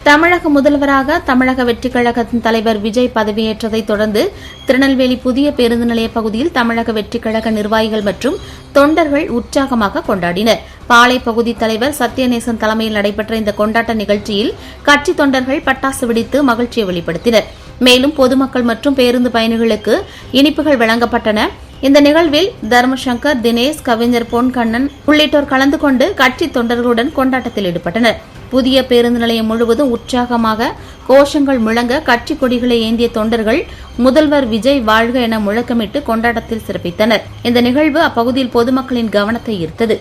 தமிழக முதல்வராக தமிழக வெற்றிக் கழகத்தின் தலைவர் விஜய் பதவியேற்றதை தொடர்ந்து திருநெல்வேலி புதிய பேருந்து நிலைய பகுதியில் தமிழக வெற்றிக் கழக நிர்வாகிகள் மற்றும் தொண்டர்கள் உற்சாகமாக கொண்டாடினர். பாளை பகுதி தலைவர் சத்யநேசன் தலைமையில் நடைபெற்ற இந்த கொண்டாட்ட நிகழ்ச்சியில் கட்சி தொண்டர்கள் பட்டாசு வெடித்து மகிழ்ச்சியை வெளிப்படுத்தினர். மேலும் பொதுமக்கள் மற்றும் பேருந்து பயணிகளுக்கு இனிப்புகள் வழங்கப்பட்டன. இந்த நிகழ்வில் தர்மசங்கர், தினேஷ், கவிஞர் பொன்கண்ணன் உள்ளிட்டோர் கலந்து கொண்டு கட்சி தொண்டர்களுடன் கொண்டாட்டத்தில் ஈடுபட்டனர். புதிய பேருந்து நிலையம் முழுவதும் உற்சாகமாக கோஷங்கள் முழங்க கட்சி கொடிகளை ஏந்திய தொண்டர்கள் முதல்வர் விஜய் வாழ்க என முழக்கமிட்டு கொண்டாட்டத்தில் சிறப்பித்தனர். இந்த நிகழ்வு அப்பகுதியில் பொதுமக்களின் கவனத்தை ஈர்த்தது.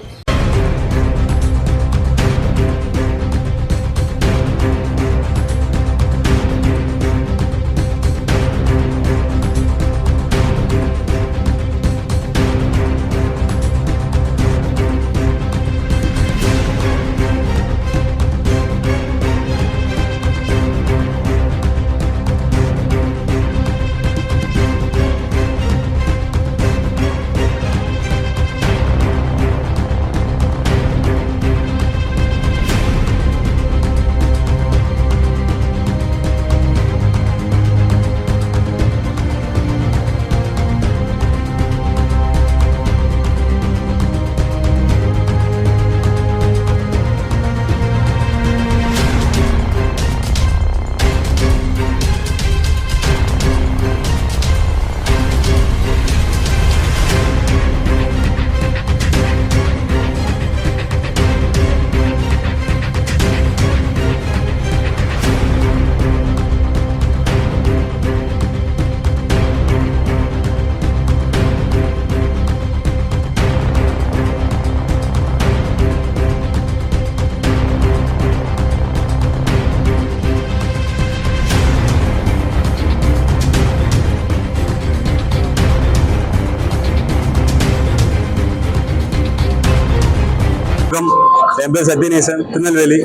என் பேர் சத்யநேசன், திருநெல்வேலி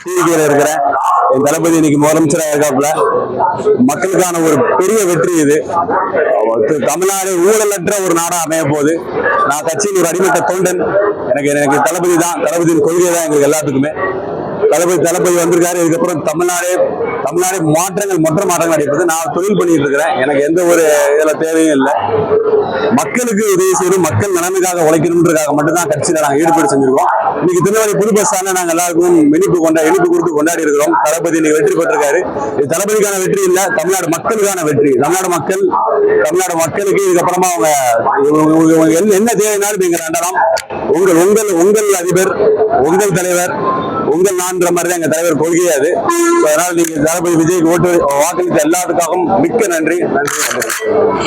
டிவிக்கையில் இருக்கிறேன். என் தளபதி இன்னைக்கு முதலமைச்சராக இருக்காப்புல. மக்களுக்கான ஒரு பெரிய வெற்றி இது. தமிழ்நாடு ஊழலற்ற ஒரு நாடா அமைய போகுது. நான் கட்சியில் ஒரு அடிமட்ட தொண்டன். எனக்கு தளபதி தான், தளபதியின் கொள்கை தான் எங்களுக்கு எல்லாத்துக்குமே. தளபதி வந்திருக்காரு. இதுக்கப்புறம் தமிழ்நாடு மாற்றங்கள் அடைப்பது. நான் தொழில் பண்ணிட்டு இருக்கிறேன். எனக்கு எந்த ஒரு இதுல தேவையும் இல்லை. மக்களுக்கு உதவி செய்யணும், மக்கள் நலனுக்காக உழைக்கணும்ன்றதுக்காக மட்டும்தான் கட்சியில நாங்கள் ஈடுபாடு செஞ்சிருக்கோம். இன்னைக்கு திருநெல்வேலி புது பஸ் ஸ்டாண்ட்ல நாங்கள் எல்லாருக்கும் இனிப்பு கொடுத்து கொண்டாடி இருக்கிறோம். தளபதி இன்னைக்கு வெற்றி பெற்றிருக்காரு. இது தளபதிக்கான வெற்றி இல்ல, தமிழ்நாடு மக்களுக்கான வெற்றி. தமிழ்நாடு மக்களுக்கு இதுக்கப்புறமா அவங்க என்ன தேவைனாலும் நீங்க வேண்டாம். உங்கள் அதிபர், உங்கள் தலைவர், உங்கள் நான்ற மாதிரி தான் எங்க தலைவர் கொள்கையே அது. அதனால நீங்க தளபதி விஜய்க்கு வாக்களித்த எல்லாத்துக்காகவும் மிக்க நன்றி.